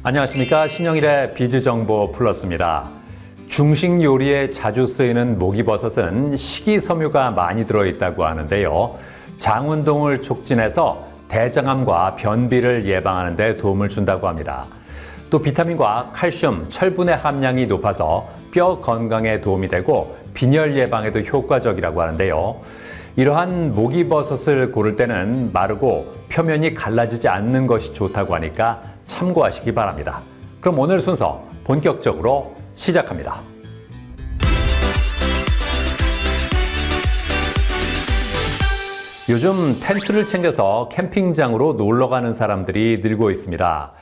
안녕하십니까. 신영일의 비즈정보 플러스입니다. 중식 요리에 자주 쓰이는 목이버섯은 식이섬유가 많이 들어있다고 하는데요. 장 운동을 촉진해서 대장암과 변비를 예방하는 데 도움을 준다고 합니다. 또 비타민과 칼슘, 철분의 함량이 높아서 뼈 건강에 도움이 되고 빈혈 예방에도 효과적이라고 하는데요. 이러한 목이버섯을 고를 때는 마르고 표면이 갈라지지 않는 것이 좋다고 하니까 참고하시기 바랍니다. 그럼 오늘 순서 본격적으로 시작합니다. 요즘 텐트를 챙겨서 캠핑장으로 놀러 가는 사람들이 늘고 있습니다.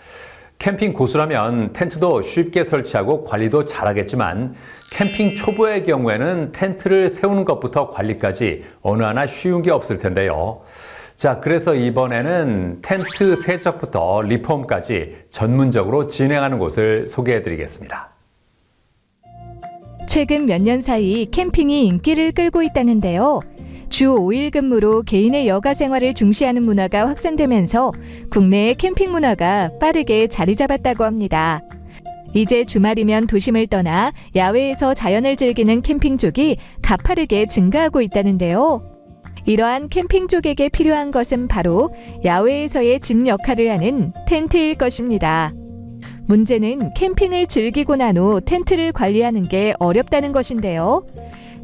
캠핑 고수라면 텐트도 쉽게 설치하고 관리도 잘하겠지만 캠핑 초보의 경우에는 텐트를 세우는 것부터 관리까지 어느 하나 쉬운 게 없을 텐데요. 자, 그래서 이번에는 텐트 세척부터 리폼까지 전문적으로 진행하는 곳을 소개해 드리겠습니다. 최근 몇 년 사이 캠핑이 인기를 끌고 있다는데요. 주 5일 근무로 개인의 여가 생활을 중시하는 문화가 확산되면서 국내의 캠핑 문화가 빠르게 자리 잡았다고 합니다. 이제 주말이면 도심을 떠나 야외에서 자연을 즐기는 캠핑족이 가파르게 증가하고 있다는데요. 이러한 캠핑족에게 필요한 것은 바로 야외에서의 집 역할을 하는 텐트일 것입니다. 문제는 캠핑을 즐기고 난 후 텐트를 관리하는 게 어렵다는 것인데요.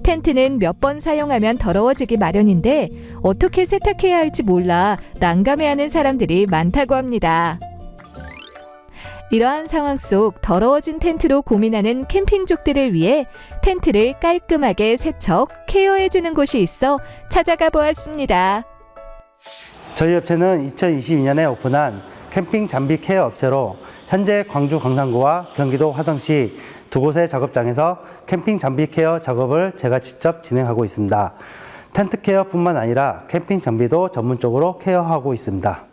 텐트는 몇 번 사용하면 더러워지기 마련인데 어떻게 세탁해야 할지 몰라 난감해하는 사람들이 많다고 합니다. 이러한 상황 속 더러워진 텐트로 고민하는 캠핑족들을 위해 텐트를 깔끔하게 세척, 케어해주는 곳이 있어 찾아가 보았습니다. 저희 업체는 2022년에 오픈한 캠핑 장비 케어 업체로 현재 광주 광산구와 경기도 화성시 두 곳의 작업장에서 캠핑 장비 케어 작업을 제가 직접 진행하고 있습니다. 텐트 케어뿐만 아니라 캠핑 장비도 전문적으로 케어하고 있습니다.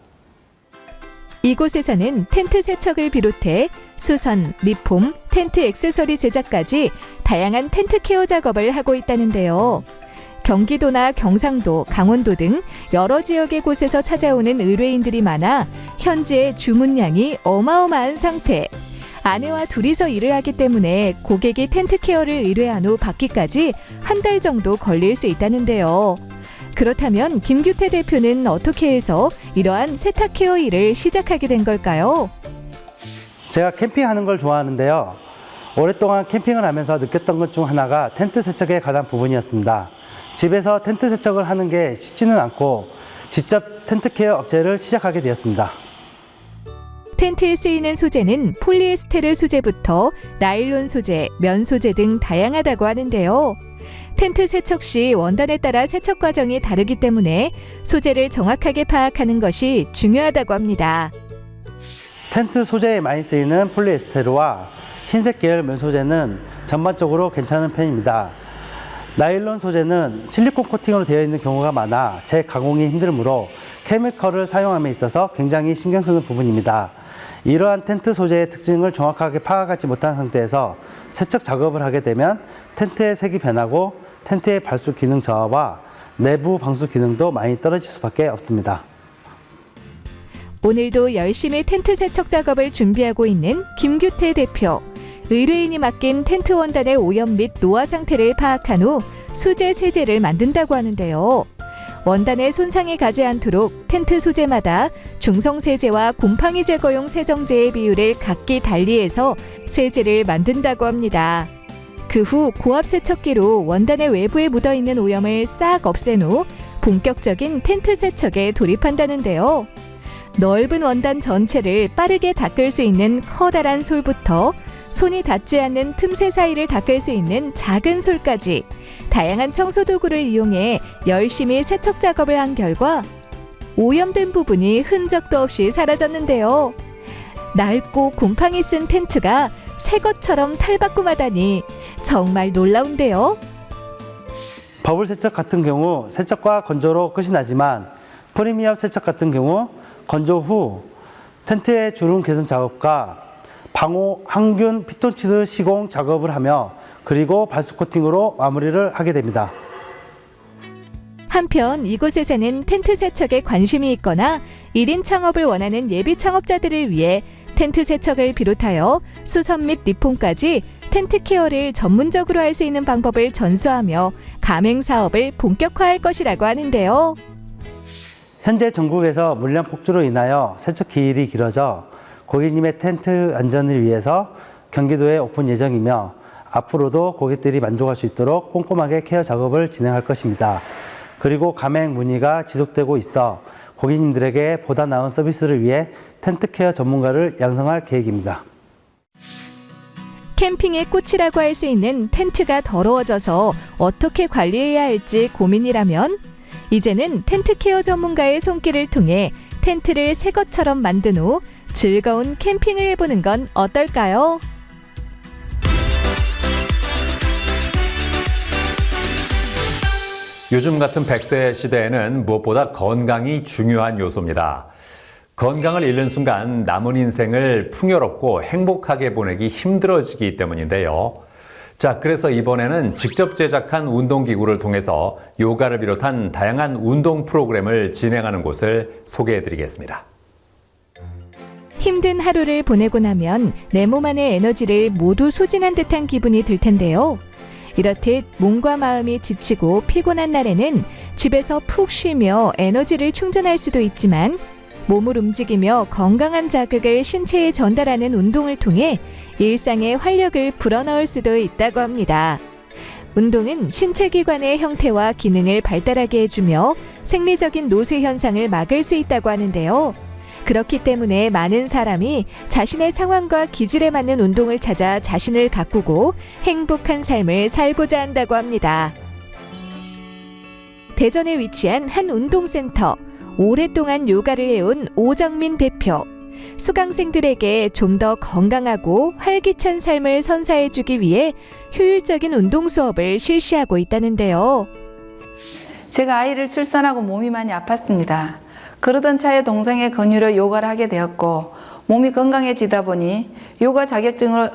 이곳에서는 텐트 세척을 비롯해 수선, 리폼, 텐트 액세서리 제작까지 다양한 텐트 케어 작업을 하고 있다는데요. 경기도나 경상도, 강원도 등 여러 지역의 곳에서 찾아오는 의뢰인들이 많아 현재 주문량이 어마어마한 상태. 아내와 둘이서 일을 하기 때문에 고객이 텐트 케어를 의뢰한 후 받기까지 한 달 정도 걸릴 수 있다는데요. 그렇다면 김규태 대표는 어떻게 해서 이러한 세탁 케어 일을 시작하게 된 걸까요? 제가 캠핑하는 걸 좋아하는데요. 오랫동안 캠핑을 하면서 느꼈던 것 중 하나가 텐트 세척에 관한 부분이었습니다. 집에서 텐트 세척을 하는 게 쉽지는 않고 직접 텐트 케어 업체를 시작하게 되었습니다. 텐트에 쓰이는 소재는 폴리에스테르 소재부터 나일론 소재, 면 소재 등 다양하다고 하는데요. 텐트 세척 시 원단에 따라 세척 과정이 다르기 때문에 소재를 정확하게 파악하는 것이 중요하다고 합니다. 텐트 소재에 많이 쓰이는 폴리에스테르와 흰색 계열 면 소재는 전반적으로 괜찮은 편입니다. 나일론 소재는 실리콘 코팅으로 되어 있는 경우가 많아 재가공이 힘들므로 케미컬을 사용함에 있어서 굉장히 신경 쓰는 부분입니다. 이러한 텐트 소재의 특징을 정확하게 파악하지 못한 상태에서 세척 작업을 하게 되면 텐트의 색이 변하고 텐트의 발수 기능 저하와 내부 방수 기능도 많이 떨어질 수밖에 없습니다. 오늘도 열심히 텐트 세척 작업을 준비하고 있는 김규태 대표. 의뢰인이 맡긴 텐트 원단의 오염 및 노화 상태를 파악한 후 수제 세제를 만든다고 하는데요. 원단에 손상이 가지 않도록 텐트 소재마다 중성 세제와 곰팡이 제거용 세정제의 비율을 각기 달리해서 세제를 만든다고 합니다. 그 후 고압 세척기로 원단의 외부에 묻어있는 오염을 싹 없앤 후 본격적인 텐트 세척에 돌입한다는데요. 넓은 원단 전체를 빠르게 닦을 수 있는 커다란 솔부터 손이 닿지 않는 틈새 사이를 닦을 수 있는 작은 솔까지 다양한 청소 도구를 이용해 열심히 세척 작업을 한 결과 오염된 부분이 흔적도 없이 사라졌는데요. 낡고 곰팡이 쓴 텐트가 새 것처럼 탈바꿈하다니 정말 놀라운데요. 버블 세척 같은 경우 세척과 건조로 끝이 나지만 프리미엄 세척 같은 경우 건조 후 텐트의 주름 개선 작업과 방호, 항균, 피톤치드 시공 작업을 하며 그리고 발수 코팅으로 마무리를 하게 됩니다. 한편 이곳에서는 텐트 세척에 관심이 있거나 1인 창업을 원하는 예비 창업자들을 위해 텐트 세척을 비롯하여 수선 및 리폼까지 텐트 케어를 전문적으로 할 수 있는 방법을 전수하며 가맹 사업을 본격화할 것이라고 하는데요. 현재 전국에서 물량 폭주로 인하여 세척 기일이 길어져 고객님의 텐트 안전을 위해서 경기도에 오픈 예정이며 앞으로도 고객들이 만족할 수 있도록 꼼꼼하게 케어 작업을 진행할 것입니다. 그리고 가맹 문의가 지속되고 있어 고객님들에게 보다 나은 서비스를 위해 텐트 케어 전문가를 양성할 계획입니다. 캠핑의 꽃이라고 할 수 있는 텐트가 더러워져서 어떻게 관리해야 할지 고민이라면 이제는 텐트 케어 전문가의 손길을 통해 텐트를 새 것처럼 만든 후 즐거운 캠핑을 해보는 건 어떨까요? 요즘 같은 100세 시대에는 무엇보다 건강이 중요한 요소입니다. 건강을 잃는 순간 남은 인생을 풍요롭고 행복하게 보내기 힘들어지기 때문인데요. 자, 그래서 이번에는 직접 제작한 운동기구를 통해서 요가를 비롯한 다양한 운동 프로그램을 진행하는 곳을 소개해드리겠습니다. 힘든 하루를 보내고 나면 내 몸 안의 에너지를 모두 소진한 듯한 기분이 들 텐데요. 이렇듯 몸과 마음이 지치고 피곤한 날에는 집에서 푹 쉬며 에너지를 충전할 수도 있지만 몸을 움직이며 건강한 자극을 신체에 전달하는 운동을 통해 일상의 활력을 불어넣을 수도 있다고 합니다. 운동은 신체 기관의 형태와 기능을 발달하게 해주며 생리적인 노쇠 현상을 막을 수 있다고 하는데요. 그렇기 때문에 많은 사람이 자신의 상황과 기질에 맞는 운동을 찾아 자신을 가꾸고 행복한 삶을 살고자 한다고 합니다. 대전에 위치한 한 운동센터, 오랫동안 요가를 해온 오정민 대표. 수강생들에게 좀 더 건강하고 활기찬 삶을 선사해주기 위해 효율적인 운동 수업을 실시하고 있다는데요. 제가 아이를 출산하고 몸이 많이 아팠습니다. 그러던 차에 동생의 권유로 요가를 하게 되었고 몸이 건강해지다 보니 요가 자격증을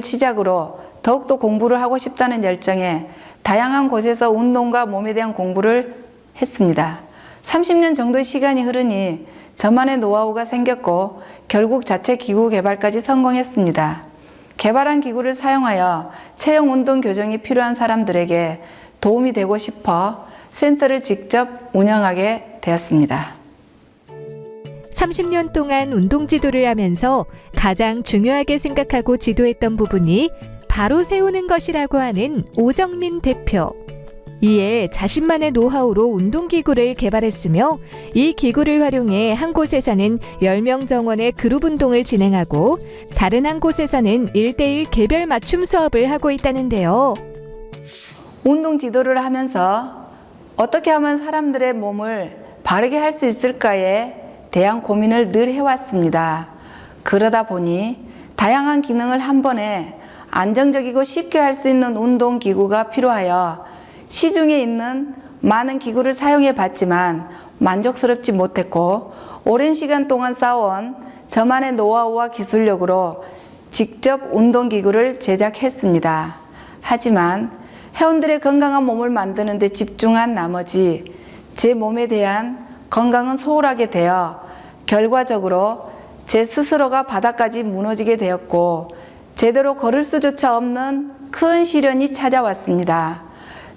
시작으로 더욱더 공부를 하고 싶다는 열정에 다양한 곳에서 운동과 몸에 대한 공부를 했습니다. 30년 정도의 시간이 흐르니 저만의 노하우가 생겼고 결국 자체 기구 개발까지 성공했습니다. 개발한 기구를 사용하여 체형 운동 교정이 필요한 사람들에게 도움이 되고 싶어 센터를 직접 운영하게 되었습니다. 30년 동안 운동 지도를 하면서 가장 중요하게 생각하고 지도했던 부분이 바로 세우는 것이라고 하는 오정민 대표. 이에 자신만의 노하우로 운동기구를 개발했으며 이 기구를 활용해 한 곳에서는 10명 정원의 그룹 운동을 진행하고 다른 한 곳에서는 1대1 개별 맞춤 수업을 하고 있다는데요. 운동 지도를 하면서 어떻게 하면 사람들의 몸을 바르게 할 수 있을까에 대한 고민을 늘 해왔습니다. 그러다 보니 다양한 기능을 한 번에 안정적이고 쉽게 할 수 있는 운동기구가 필요하여 시중에 있는 많은 기구를 사용해 봤지만 만족스럽지 못했고 오랜 시간 동안 쌓아온 저만의 노하우와 기술력으로 직접 운동기구를 제작했습니다. 하지만 회원들의 건강한 몸을 만드는 데 집중한 나머지 제 몸에 대한 건강은 소홀하게 되어 결과적으로 제 스스로가 바닥까지 무너지게 되었고 제대로 걸을 수조차 없는 큰 시련이 찾아왔습니다.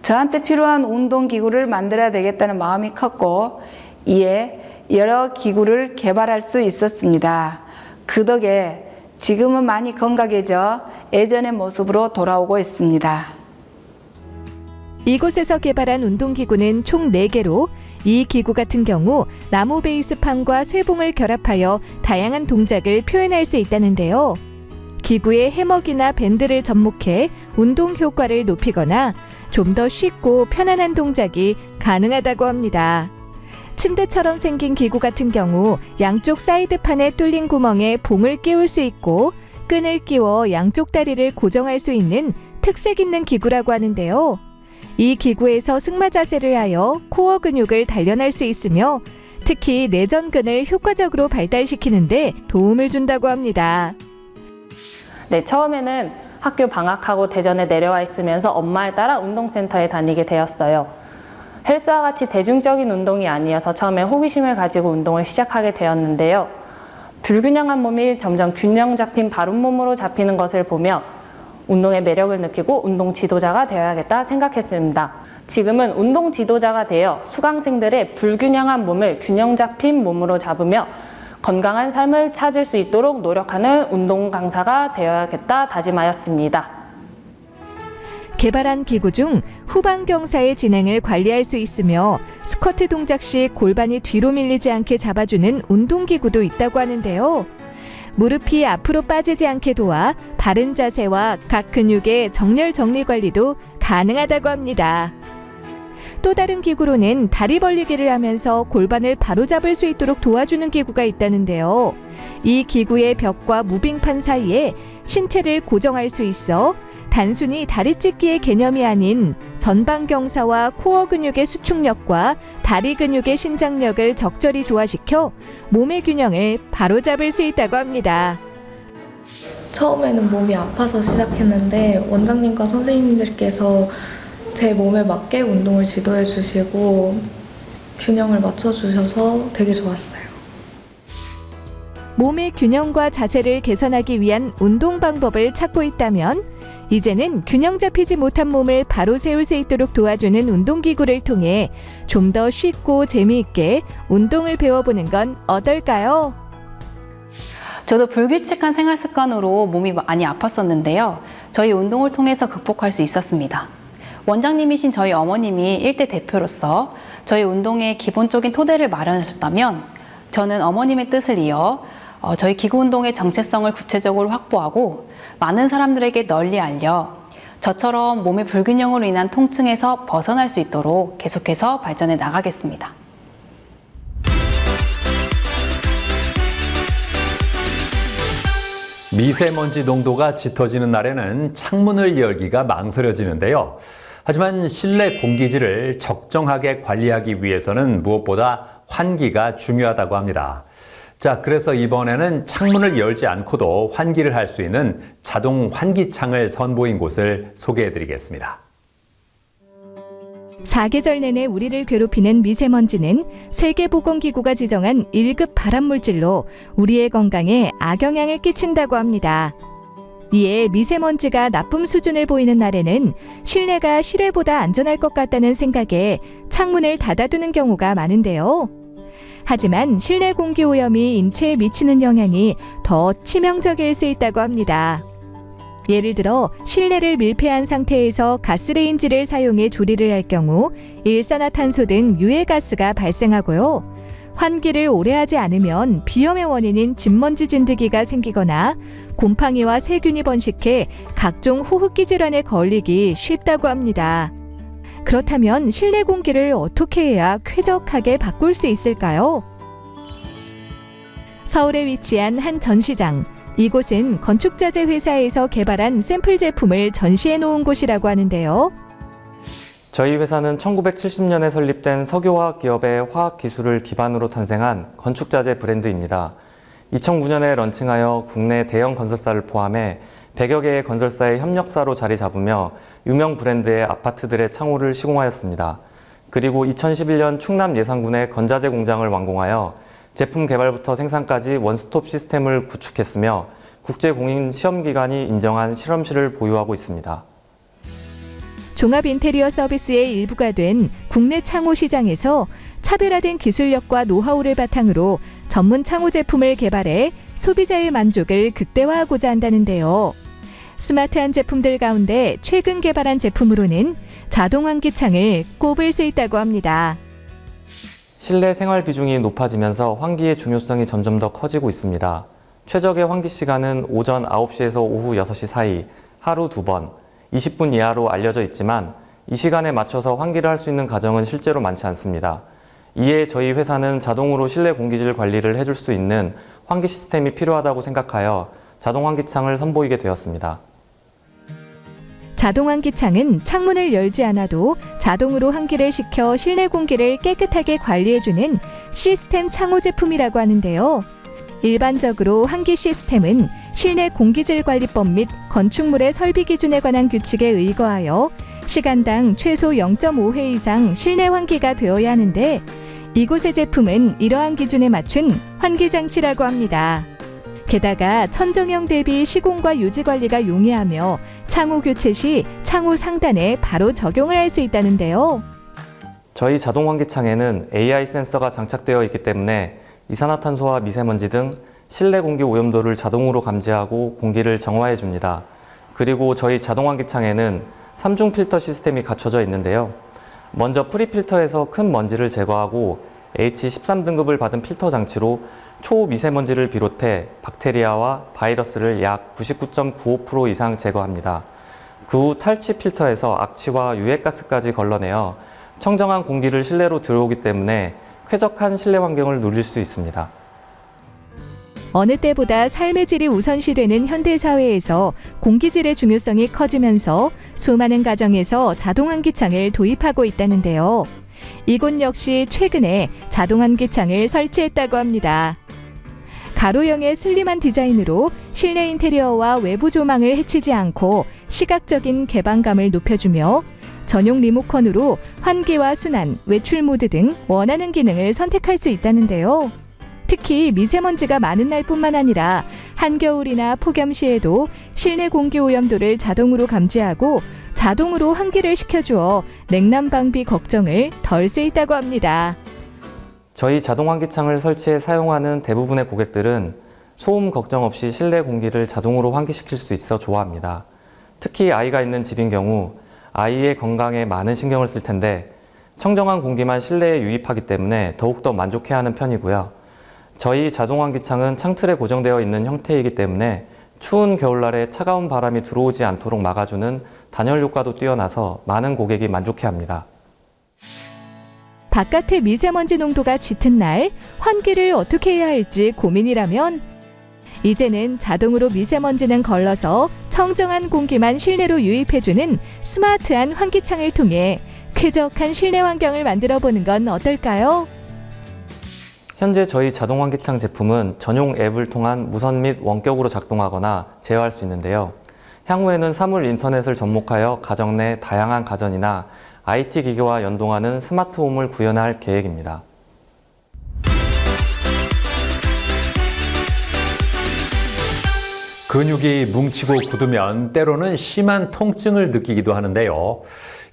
저한테 필요한 운동기구를 만들어야 되겠다는 마음이 컸고 이에 여러 기구를 개발할 수 있었습니다. 그 덕에 지금은 많이 건강해져 예전의 모습으로 돌아오고 있습니다. 이곳에서 개발한 운동기구는 총 4개로 이 기구 같은 경우 나무 베이스판과 쇠봉을 결합하여 다양한 동작을 표현할 수 있다는데요. 기구에 해먹이나 밴드를 접목해 운동 효과를 높이거나 좀 더 쉽고 편안한 동작이 가능하다고 합니다. 침대처럼 생긴 기구 같은 경우 양쪽 사이드판에 뚫린 구멍에 봉을 끼울 수 있고 끈을 끼워 양쪽 다리를 고정할 수 있는 특색 있는 기구라고 하는데요. 이 기구에서 승마 자세를 하여 코어 근육을 단련할 수 있으며 특히 내전근을 효과적으로 발달시키는데 도움을 준다고 합니다. 네, 처음에는 학교 방학하고 대전에 내려와 있으면서 엄마를 따라 운동센터에 다니게 되었어요. 헬스와 같이 대중적인 운동이 아니어서 처음에 호기심을 가지고 운동을 시작하게 되었는데요. 불균형한 몸이 점점 균형 잡힌 바른 몸으로 잡히는 것을 보며 운동의 매력을 느끼고 운동 지도자가 되어야겠다 생각했습니다. 지금은 운동 지도자가 되어 수강생들의 불균형한 몸을 균형 잡힌 몸으로 잡으며 건강한 삶을 찾을 수 있도록 노력하는 운동 강사가 되어야겠다 다짐하였습니다. 개발한 기구 중 후방 경사의 진행을 관리할 수 있으며 스쿼트 동작 시 골반이 뒤로 밀리지 않게 잡아주는 운동기구도 있다고 하는데요. 무릎이 앞으로 빠지지 않게 도와 바른 자세와 각 근육의 정렬 정리 관리도 가능하다고 합니다. 또 다른 기구로는 다리 벌리기를 하면서 골반을 바로잡을 수 있도록 도와주는 기구가 있다는데요. 이 기구의 벽과 무빙판 사이에 신체를 고정할 수 있어 단순히 다리 찢기의 개념이 아닌 전방 경사와 코어 근육의 수축력과 다리 근육의 신장력을 적절히 조화시켜 몸의 균형을 바로잡을 수 있다고 합니다. 처음에는 몸이 아파서 시작했는데 원장님과 선생님들께서 제 몸에 맞게 운동을 지도해 주시고 균형을 맞춰 주셔서 되게 좋았어요. 몸의 균형과 자세를 개선하기 위한 운동 방법을 찾고 있다면 이제는 균형 잡히지 못한 몸을 바로 세울 수 있도록 도와주는 운동기구를 통해 좀 더 쉽고 재미있게 운동을 배워보는 건 어떨까요? 저도 불규칙한 생활 습관으로 몸이 많이 아팠었는데요. 저희 운동을 통해서 극복할 수 있었습니다. 원장님이신 저희 어머님이 1대 대표로서 저희 운동의 기본적인 토대를 마련하셨다면 저는 어머님의 뜻을 이어 저희 기구 운동의 정체성을 구체적으로 확보하고 많은 사람들에게 널리 알려 저처럼 몸의 불균형으로 인한 통증에서 벗어날 수 있도록 계속해서 발전해 나가겠습니다. 미세먼지 농도가 짙어지는 날에는 창문을 열기가 망설여지는데요. 하지만 실내 공기질을 적정하게 관리하기 위해서는 무엇보다 환기가 중요하다고 합니다. 자, 그래서 이번에는 창문을 열지 않고도 환기를 할 수 있는 자동 환기창을 선보인 곳을 소개해드리겠습니다. 사계절 내내 우리를 괴롭히는 미세먼지는 세계보건기구가 지정한 1급 발암물질로 우리의 건강에 악영향을 끼친다고 합니다. 이에 미세먼지가 나쁨 수준을 보이는 날에는 실내가 실외보다 안전할 것 같다는 생각에 창문을 닫아두는 경우가 많은데요. 하지만 실내 공기 오염이 인체에 미치는 영향이 더 치명적일 수 있다고 합니다. 예를 들어 실내를 밀폐한 상태에서 가스레인지를 사용해 조리를 할 경우 일산화탄소 등 유해가스가 발생하고요. 환기를 오래 하지 않으면 비염의 원인인 진먼지 진드기가 생기거나 곰팡이와 세균이 번식해 각종 호흡기 질환에 걸리기 쉽다고 합니다. 그렇다면 실내 공기를 어떻게 해야 쾌적하게 바꿀 수 있을까요? 서울에 위치한 한 전시장. 이곳은 건축자재 회사에서 개발한 샘플 제품을 전시해 놓은 곳이라고 하는데요. 저희 회사는 1970년에 설립된 석유화학 기업의 화학 기술을 기반으로 탄생한 건축자재 브랜드입니다. 2009년에 런칭하여 국내 대형 건설사를 포함해 100여 개의 건설사의 협력사로 자리 잡으며 유명 브랜드의 아파트들의 창호를 시공하였습니다. 그리고 2011년 충남 예산군에 건자재 공장을 완공하여 제품 개발부터 생산까지 원스톱 시스템을 구축했으며 국제공인 시험기관이 인정한 실험실을 보유하고 있습니다. 종합 인테리어 서비스의 일부가 된 국내 창호 시장에서 차별화된 기술력과 노하우를 바탕으로 전문 창호 제품을 개발해 소비자의 만족을 극대화하고자 한다는데요. 스마트한 제품들 가운데 최근 개발한 제품으로는 자동 환기창을 꼽을 수 있다고 합니다. 실내 생활 비중이 높아지면서 환기의 중요성이 점점 더 커지고 있습니다. 최적의 환기 시간은 오전 9시에서 오후 6시 사이 하루 2번, 20분 이하로 알려져 있지만 이 시간에 맞춰서 환기를 할 수 있는 가정은 실제로 많지 않습니다. 이에 저희 회사는 자동으로 실내 공기질 관리를 해줄 수 있는 환기 시스템이 필요하다고 생각하여 자동 환기창을 선보이게 되었습니다. 자동 환기창은 창문을 열지 않아도 자동으로 환기를 시켜 실내 공기를 깨끗하게 관리해주는 시스템 창호 제품이라고 하는데요. 일반적으로 환기 시스템은 실내 공기질 관리법 및 건축물의 설비 기준에 관한 규칙에 의거하여 시간당 최소 0.5회 이상 실내 환기가 되어야 하는데 이곳의 제품은 이러한 기준에 맞춘 환기 장치라고 합니다. 게다가 천정형 대비 시공과 유지 관리가 용이하며 창호 교체 시 창호 상단에 바로 적용을 할 수 있다는데요. 저희 자동 환기창에는 AI 센서가 장착되어 있기 때문에 이산화탄소와 미세먼지 등 실내 공기 오염도를 자동으로 감지하고 공기를 정화해 줍니다. 그리고 저희 자동 환기창에는 3중 필터 시스템이 갖춰져 있는데요. 먼저 프리필터에서 큰 먼지를 제거하고 H13등급을 받은 필터 장치로 초미세먼지를 비롯해 박테리아와 바이러스를 약 99.95% 이상 제거합니다. 그 후 탈취 필터에서 악취와 유해가스까지 걸러내어 청정한 공기를 실내로 들어오기 때문에 쾌적한 실내 환경을 누릴 수 있습니다. 어느 때보다 삶의 질이 우선시되는 현대사회에서 공기질의 중요성이 커지면서 수많은 가정에서 자동환기창을 도입하고 있다는데요. 이곳 역시 최근에 자동환기창을 설치했다고 합니다. 가로형의 슬림한 디자인으로 실내 인테리어와 외부 조망을 해치지 않고 시각적인 개방감을 높여주며 전용 리모컨으로 환기와 순환, 외출 모드 등 원하는 기능을 선택할 수 있다는데요. 특히 미세먼지가 많은 날뿐만 아니라 한겨울이나 폭염 시에도 실내 공기 오염도를 자동으로 감지하고 자동으로 환기를 시켜주어 냉난방비 걱정을 덜 수 있다고 합니다. 저희 자동 환기창을 설치해 사용하는 대부분의 고객들은 소음 걱정 없이 실내 공기를 자동으로 환기시킬 수 있어 좋아합니다. 특히 아이가 있는 집인 경우 아이의 건강에 많은 신경을 쓸 텐데 청정한 공기만 실내에 유입하기 때문에 더욱더 만족해하는 편이고요. 저희 자동 환기창은 창틀에 고정되어 있는 형태이기 때문에 추운 겨울날에 차가운 바람이 들어오지 않도록 막아주는 단열 효과도 뛰어나서 많은 고객이 만족해합니다. 바깥의 미세먼지 농도가 짙은 날 환기를 어떻게 해야 할지 고민이라면 이제는 자동으로 미세먼지는 걸러서 청정한 공기만 실내로 유입해주는 스마트한 환기창을 통해 쾌적한 실내 환경을 만들어보는 건 어떨까요? 현재 저희 자동 환기창 제품은 전용 앱을 통한 무선 및 원격으로 작동하거나 제어할 수 있는데요. 향후에는 사물 인터넷을 접목하여 가정 내 다양한 가전이나 IT 기기와 연동하는 스마트홈을 구현할 계획입니다. 근육이 뭉치고 굳으면 때로는 심한 통증을 느끼기도 하는데요.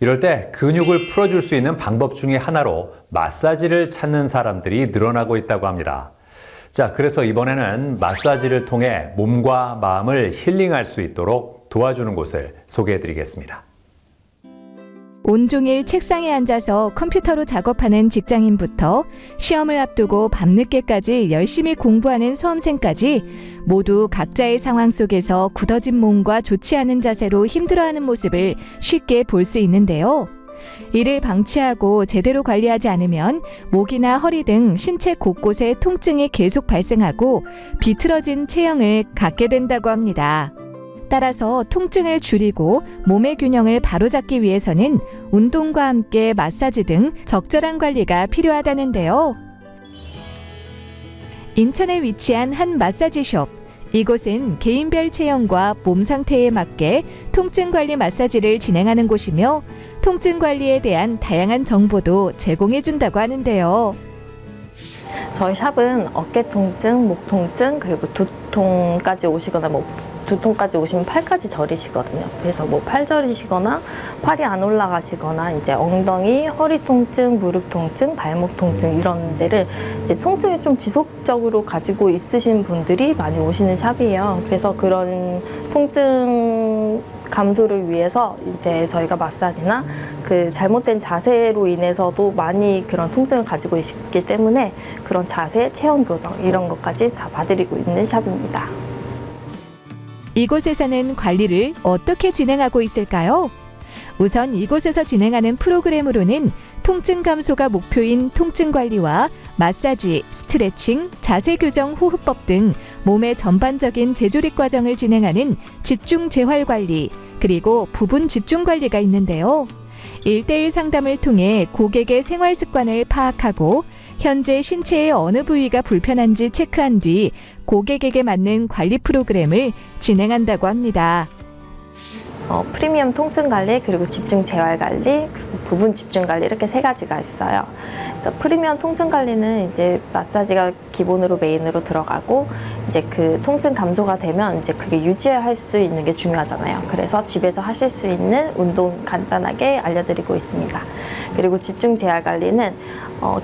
이럴 때 근육을 풀어줄 수 있는 방법 중에 하나로 마사지를 찾는 사람들이 늘어나고 있다고 합니다. 자, 그래서 이번에는 마사지를 통해 몸과 마음을 힐링할 수 있도록 도와주는 곳을 소개해드리겠습니다. 온종일 책상에 앉아서 컴퓨터로 작업하는 직장인부터 시험을 앞두고 밤늦게까지 열심히 공부하는 수험생까지 모두 각자의 상황 속에서 굳어진 몸과 좋지 않은 자세로 힘들어하는 모습을 쉽게 볼 수 있는데요. 이를 방치하고 제대로 관리하지 않으면 목이나 허리 등 신체 곳곳에 통증이 계속 발생하고 비틀어진 체형을 갖게 된다고 합니다. 따라서 통증을 줄이고 몸의 균형을 바로잡기 위해서는 운동과 함께 마사지 등 적절한 관리가 필요하다는데요. 인천에 위치한 한 마사지숍. 이곳은 개인별 체형과 몸 상태에 맞게 통증 관리 마사지를 진행하는 곳이며 통증 관리에 대한 다양한 정보도 제공해 준다고 하는데요. 저희 샵은 어깨 통증, 목 통증, 그리고 두통까지 오시거나 두통까지 오시면 팔까지 저리시거든요. 그래서 팔 저리시거나 팔이 안 올라가시거나 이제 엉덩이, 허리 통증, 무릎 통증, 발목 통증 이런 데를 이제 통증이 좀 지속적으로 가지고 있으신 분들이 많이 오시는 샵이에요. 그래서 그런 통증 감소를 위해서 이제 저희가 마사지나 그 잘못된 자세로 인해서도 많이 그런 통증을 가지고 있기 때문에 그런 자세, 체형 교정 이런 것까지 다 봐드리고 있는 샵입니다. 이곳에서는 관리를 어떻게 진행하고 있을까요? 우선 이곳에서 진행하는 프로그램으로는 통증 감소가 목표인 통증 관리와 마사지, 스트레칭, 자세 교정 호흡법 등 몸의 전반적인 재조립 과정을 진행하는 집중 재활 관리, 그리고 부분 집중 관리가 있는데요. 1:1 상담을 통해 고객의 생활 습관을 파악하고 현재 신체의 어느 부위가 불편한지 체크한 뒤 고객에게 맞는 관리 프로그램을 진행한다고 합니다. 프리미엄 통증 관리, 그리고 집중 재활 관리, 그리고 부분 집중 관리 이렇게 세 가지가 있어요. 그래서 프리미엄 통증 관리는 이제 마사지가 기본으로 메인으로 들어가고 이제 그 통증 감소가 되면 이제 그게 유지할 수 있는 게 중요하잖아요. 그래서 집에서 하실 수 있는 운동 간단하게 알려드리고 있습니다. 그리고 집중 재활 관리는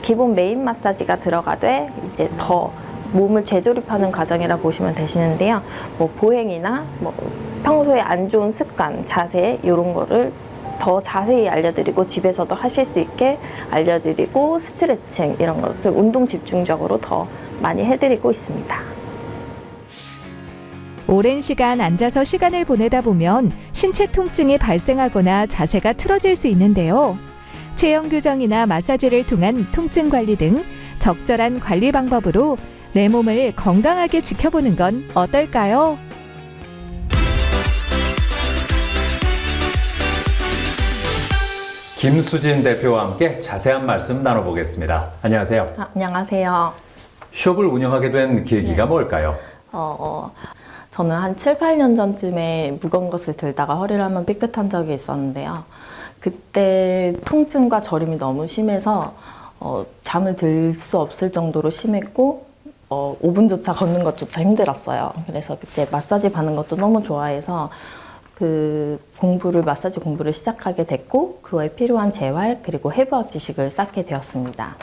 기본 메인 마사지가 들어가되 이제 더 몸을 재조립하는 과정이라 보시면 되시는데요. 뭐 보행이나 뭐 평소에 안 좋은 습관, 자세 이런 거를 더 자세히 알려드리고 집에서도 하실 수 있게 알려드리고 스트레칭 이런 것을 운동 집중적으로 더 많이 해드리고 있습니다. 오랜 시간 앉아서 시간을 보내다 보면 신체 통증이 발생하거나 자세가 틀어질 수 있는데요. 체형 교정이나 마사지를 통한 통증 관리 등 적절한 관리 방법으로 내 몸을 건강하게 지켜보는 건 어떨까요? 김수진 대표와 함께 자세한 말씀 나눠보겠습니다. 안녕하세요. 안녕하세요. 숍을 운영하게 된 계기가 뭘까요? 저는 한 7, 8년 전쯤에 무거운 것을 들다가 허리를 한번 삐끗한 적이 있었는데요. 그때 통증과 저림이 너무 심해서 잠을 들 수 없을 정도로 심했고 5분조차 걷는 것조차 힘들었어요. 그래서 그때 마사지 받는 것도 너무 좋아해서 마사지 공부를 시작하게 됐고 그거에 필요한 재활 그리고 해부학 지식을 쌓게 되었습니다.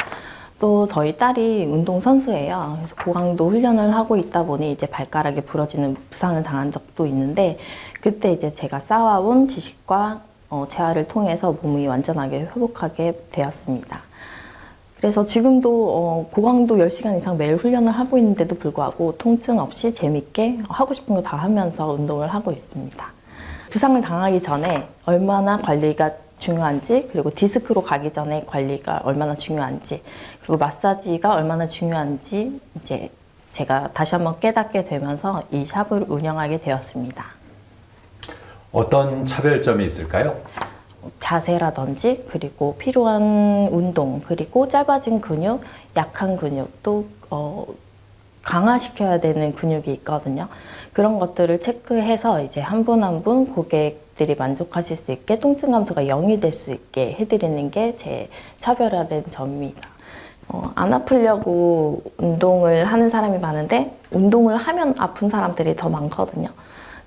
또 저희 딸이 운동선수예요. 그래서 고강도 훈련을 하고 있다 보니 이제 발가락에 부러지는 부상을 당한 적도 있는데 그때 이제 제가 쌓아온 지식과 재활을 통해서 몸이 완전하게 회복하게 되었습니다. 그래서 지금도 고강도 10시간 이상 매일 훈련을 하고 있는데도 불구하고 통증 없이 재밌게 하고 싶은 거 다 하면서 운동을 하고 있습니다. 부상을 당하기 전에 얼마나 관리가 중요한지 그리고 디스크로 가기 전에 관리가 얼마나 중요한지 그리고 마사지가 얼마나 중요한지 이제 제가 다시 한번 깨닫게 되면서 이 샵을 운영하게 되었습니다. 어떤 차별점이 있을까요? 자세라든지 그리고 필요한 운동 그리고 짧아진 근육, 약한 근육 또 강화시켜야 되는 근육이 있거든요. 그런 것들을 체크해서 이제 한 분 한 분 고객들이 만족하실 수 있게 통증 감소가 0이 될 수 있게 해드리는 게 제 차별화된 점입니다. 안 아프려고 운동을 하는 사람이 많은데 운동을 하면 아픈 사람들이 더 많거든요.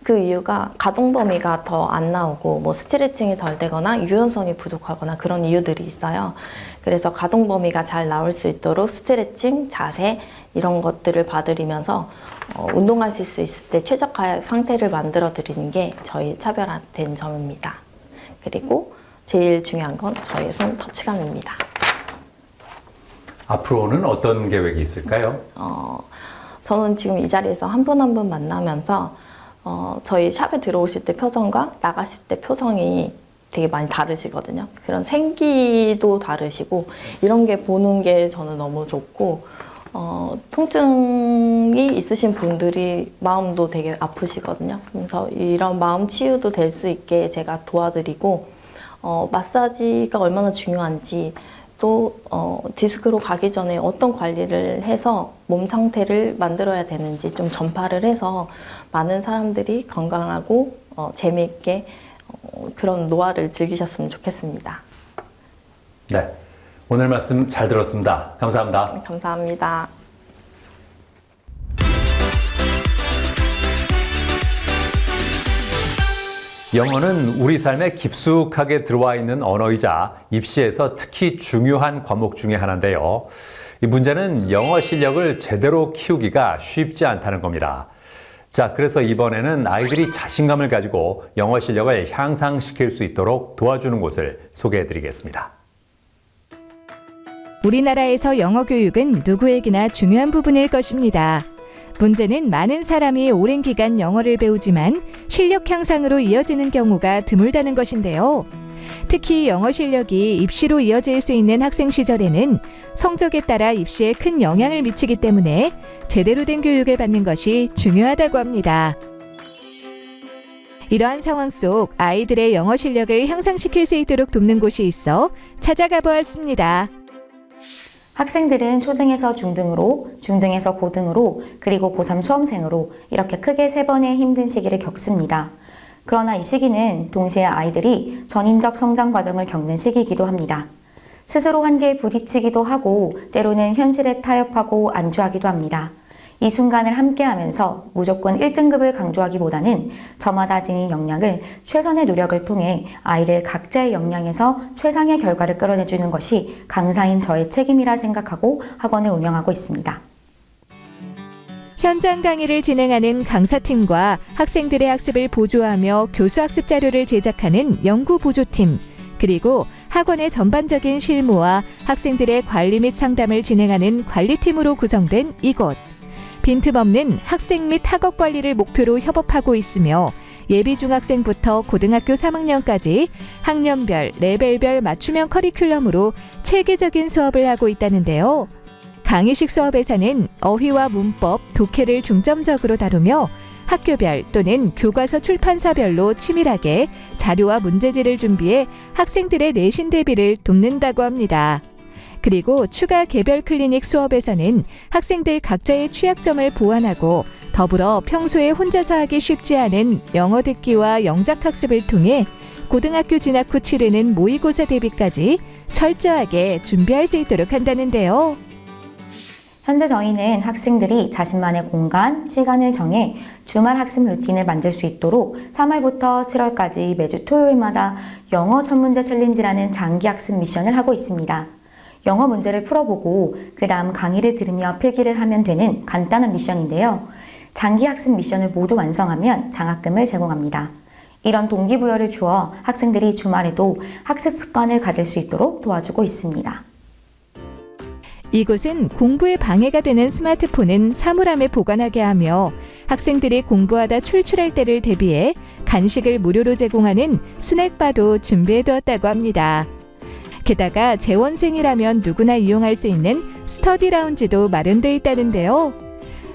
그 이유가 가동 범위가 더 안 나오고 뭐 스트레칭이 덜 되거나 유연성이 부족하거나 그런 이유들이 있어요. 그래서 가동 범위가 잘 나올 수 있도록 스트레칭, 자세 이런 것들을 봐드리면서 운동하실 수 있을 때 최적화의 상태를 만들어 드리는 게 저희 차별화된 점입니다. 그리고 제일 중요한 건 저의 손 터치감입니다. 앞으로는 어떤 계획이 있을까요? 저는 지금 이 자리에서 한 분 한 분 만나면서 저희 샵에 들어오실 때 표정과 나가실 때 표정이 되게 많이 다르시거든요. 그런 생기도 다르시고 이런 게 보는 게 저는 너무 좋고 통증이 있으신 분들이 마음도 되게 아프시거든요. 그래서 이런 마음 치유도 될 수 있게 제가 도와드리고 마사지가 얼마나 중요한지 또 디스크로 가기 전에 어떤 관리를 해서 몸 상태를 만들어야 되는지 좀 전파를 해서 많은 사람들이 건강하고 재미있게 그런 노화를 즐기셨으면 좋겠습니다. 네, 오늘 말씀 잘 들었습니다. 감사합니다. 감사합니다. 영어는 우리 삶에 깊숙하게 들어와 있는 언어이자 입시에서 특히 중요한 과목 중에 하나인데요. 이 문제는 영어 실력을 제대로 키우기가 쉽지 않다는 겁니다. 자, 그래서 이번에는 아이들이 자신감을 가지고 영어 실력을 향상시킬 수 있도록 도와주는 곳을 소개해 드리겠습니다. 우리나라에서 영어 교육은 누구에게나 중요한 부분일 것입니다. 문제는 많은 사람이 오랜 기간 영어를 배우지만 실력 향상으로 이어지는 경우가 드물다는 것인데요. 특히 영어 실력이 입시로 이어질 수 있는 학생 시절에는 성적에 따라 입시에 큰 영향을 미치기 때문에 제대로 된 교육을 받는 것이 중요하다고 합니다. 이러한 상황 속 아이들의 영어 실력을 향상시킬 수 있도록 돕는 곳이 있어 찾아가 보았습니다. 학생들은 초등에서 중등으로, 중등에서 고등으로, 그리고 고3 수험생으로 이렇게 크게 3번의 힘든 시기를 겪습니다. 그러나 이 시기는 동시에 아이들이 전인적 성장 과정을 겪는 시기이기도 합니다. 스스로 한계에 부딪히기도 하고 때로는 현실에 타협하고 안주하기도 합니다. 이 순간을 함께하면서 무조건 1등급을 강조하기보다는 저마다 지닌 역량을 최선의 노력을 통해 아이들 각자의 역량에서 최상의 결과를 끌어내주는 것이 강사인 저의 책임이라 생각하고 학원을 운영하고 있습니다. 현장 강의를 진행하는 강사팀과 학생들의 학습을 보조하며 교수학습 자료를 제작하는 연구보조팀, 그리고 학원의 전반적인 실무와 학생들의 관리 및 상담을 진행하는 관리팀으로 구성된 이곳. 빈틈없는 학생 및 학업 관리를 목표로 협업하고 있으며 예비 중학생부터 고등학교 3학년까지 학년별, 레벨별 맞춤형 커리큘럼으로 체계적인 수업을 하고 있다는데요. 강의식 수업에서는 어휘와 문법, 독해를 중점적으로 다루며 학교별 또는 교과서 출판사별로 치밀하게 자료와 문제지를 준비해 학생들의 내신 대비를 돕는다고 합니다. 그리고 추가 개별 클리닉 수업에서는 학생들 각자의 취약점을 보완하고 더불어 평소에 혼자서 하기 쉽지 않은 영어 듣기와 영작 학습을 통해 고등학교 진학 후 치르는 모의고사 대비까지 철저하게 준비할 수 있도록 한다는데요. 현재 저희는 학생들이 자신만의 공간, 시간을 정해 주말 학습 루틴을 만들 수 있도록 3월부터 7월까지 매주 토요일마다 영어 첫 문제 챌린지라는 장기 학습 미션을 하고 있습니다. 영어 문제를 풀어보고 그 다음 강의를 들으며 필기를 하면 되는 간단한 미션인데요. 장기 학습 미션을 모두 완성하면 장학금을 제공합니다. 이런 동기부여를 주어 학생들이 주말에도 학습 습관을 가질 수 있도록 도와주고 있습니다. 이곳은 공부에 방해가 되는 스마트폰은 사물함에 보관하게 하며 학생들이 공부하다 출출할 때를 대비해 간식을 무료로 제공하는 스낵바도 준비해두었다고 합니다. 게다가 재원생이라면 누구나 이용할 수 있는 스터디 라운지도 마련되어 있다는데요.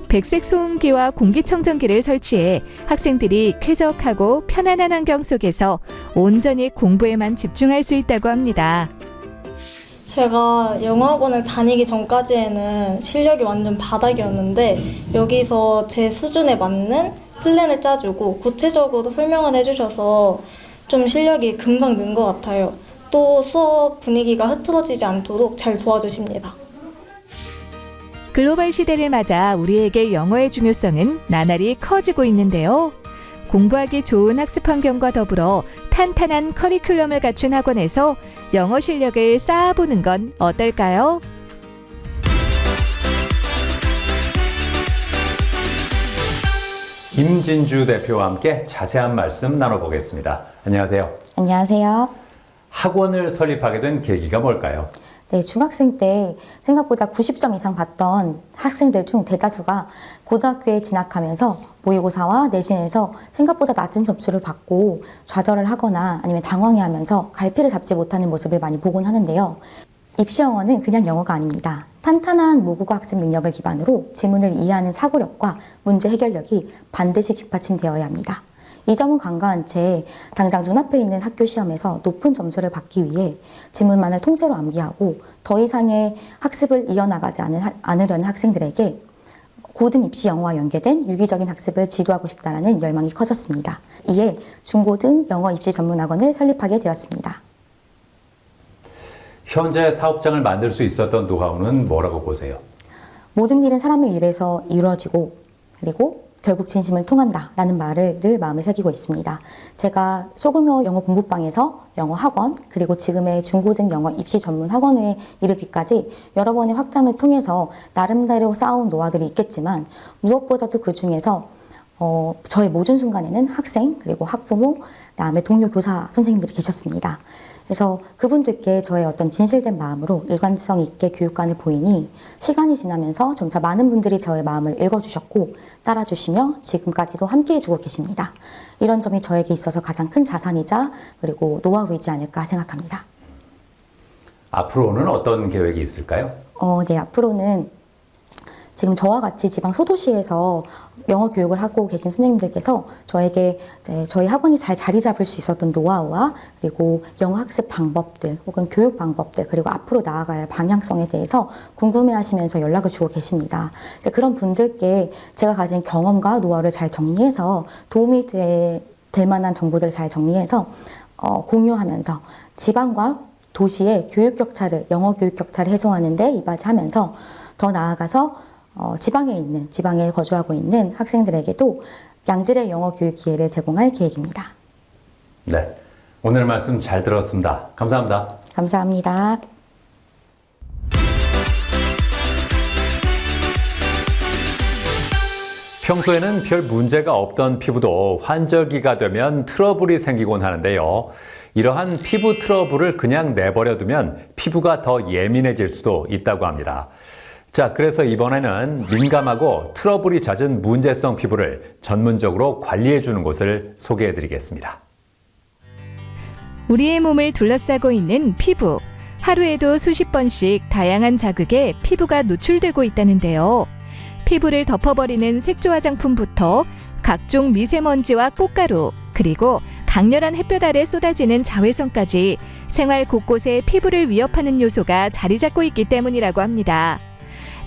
백색 소음기와 공기청정기를 설치해 학생들이 쾌적하고 편안한 환경 속에서 온전히 공부에만 집중할 수 있다고 합니다. 제가 영어학원을 다니기 전까지에는 실력이 완전 바닥이었는데 여기서 제 수준에 맞는 플랜을 짜주고 구체적으로 설명을 해주셔서 좀 실력이 금방 는 것 같아요. 또 수업 분위기가 흐트러지지 않도록 잘 도와주십니다. 글로벌 시대를 맞아 우리에게 영어의 중요성은 나날이 커지고 있는데요. 공부하기 좋은 학습 환경과 더불어 탄탄한 커리큘럼을 갖춘 학원에서 영어 실력을 쌓아보는 건 어떨까요? 임진주 대표와 함께 자세한 말씀 나눠보겠습니다. 안녕하세요. 안녕하세요. 학원을 설립하게 된 계기가 뭘까요? 네, 중학생 때 생각보다 90점 이상 받던 학생들 중 대다수가 고등학교에 진학하면서 모의고사와 내신에서 생각보다 낮은 점수를 받고 좌절을 하거나 아니면 당황해하면서 갈피를 잡지 못하는 모습을 많이 보곤 하는데요. 입시 영어는 그냥 영어가 아닙니다. 탄탄한 모국어 학습 능력을 기반으로 지문을 이해하는 사고력과 문제 해결력이 반드시 뒷받침되어야 합니다. 이 점은 간과한 채 당장 눈앞에 있는 학교 시험에서 높은 점수를 받기 위해 지문만을 통째로 암기하고 더 이상의 학습을 이어나가지 않으려는 학생들에게 고등 입시 영어와 연계된 유기적인 학습을 지도하고 싶다는 열망이 커졌습니다. 이에 중고등 영어 입시 전문학원을 설립하게 되었습니다. 현재 사업장을 만들 수 있었던 노하우는 뭐라고 보세요? 모든 일은 사람의 일에서 이루어지고 그리고 결국 진심을 통한다라는 말을 늘 마음에 새기고 있습니다. 제가 소규모 영어 공부방에서 영어 학원 그리고 지금의 중고등 영어 입시 전문 학원에 이르기까지 여러 번의 확장을 통해서 나름대로 쌓아온 노하우들이 있겠지만 무엇보다도 그 중에서 저의 모든 순간에는 학생 그리고 학부모 그다음에 동료 교사 선생님들이 계셨습니다. 그래서 그분들께 저의 어떤 진실된 마음으로 일관성 있게 교육관을 보이니 시간이 지나면서 점차 많은 분들이 저의 마음을 읽어주셨고 따라주시며 지금까지도 함께해주고 계십니다. 이런 점이 저에게 있어서 가장 큰 자산이자 그리고 노하우이지 않을까 생각합니다. 앞으로는 어떤 계획이 있을까요? 네, 앞으로는 지금 저와 같이 지방 소도시에서 영어 교육을 하고 계신 선생님들께서 저에게 저희 학원이 잘 자리 잡을 수 있었던 노하우와 그리고 영어 학습 방법들 혹은 교육 방법들 그리고 앞으로 나아가야 할 방향성에 대해서 궁금해하시면서 연락을 주고 계십니다. 그런 분들께 제가 가진 경험과 노하우를 잘 정리해서 도움이 될 만한 정보들을 잘 정리해서 공유하면서 지방과 도시의 교육 격차를 영어 교육 격차를 해소하는 데 이바지하면서 더 나아가서 지방에 거주하고 있는 학생들에게도 양질의 영어 교육 기회를 제공할 계획입니다. 네, 오늘 말씀 잘 들었습니다. 감사합니다. 감사합니다. 평소에는 별 문제가 없던 피부도 환절기가 되면 트러블이 생기곤 하는데요. 이러한 피부 트러블을 그냥 내버려두면 피부가 더 예민해질 수도 있다고 합니다. 자, 그래서 이번에는 민감하고 트러블이 잦은 문제성 피부를 전문적으로 관리해주는 곳을 소개해드리겠습니다. 우리의 몸을 둘러싸고 있는 피부. 하루에도 수십 번씩 다양한 자극에 피부가 노출되고 있다는데요. 피부를 덮어버리는 색조 화장품부터 각종 미세먼지와 꽃가루, 그리고 강렬한 햇볕 아래 쏟아지는 자외선까지 생활 곳곳에 피부를 위협하는 요소가 자리 잡고 있기 때문이라고 합니다.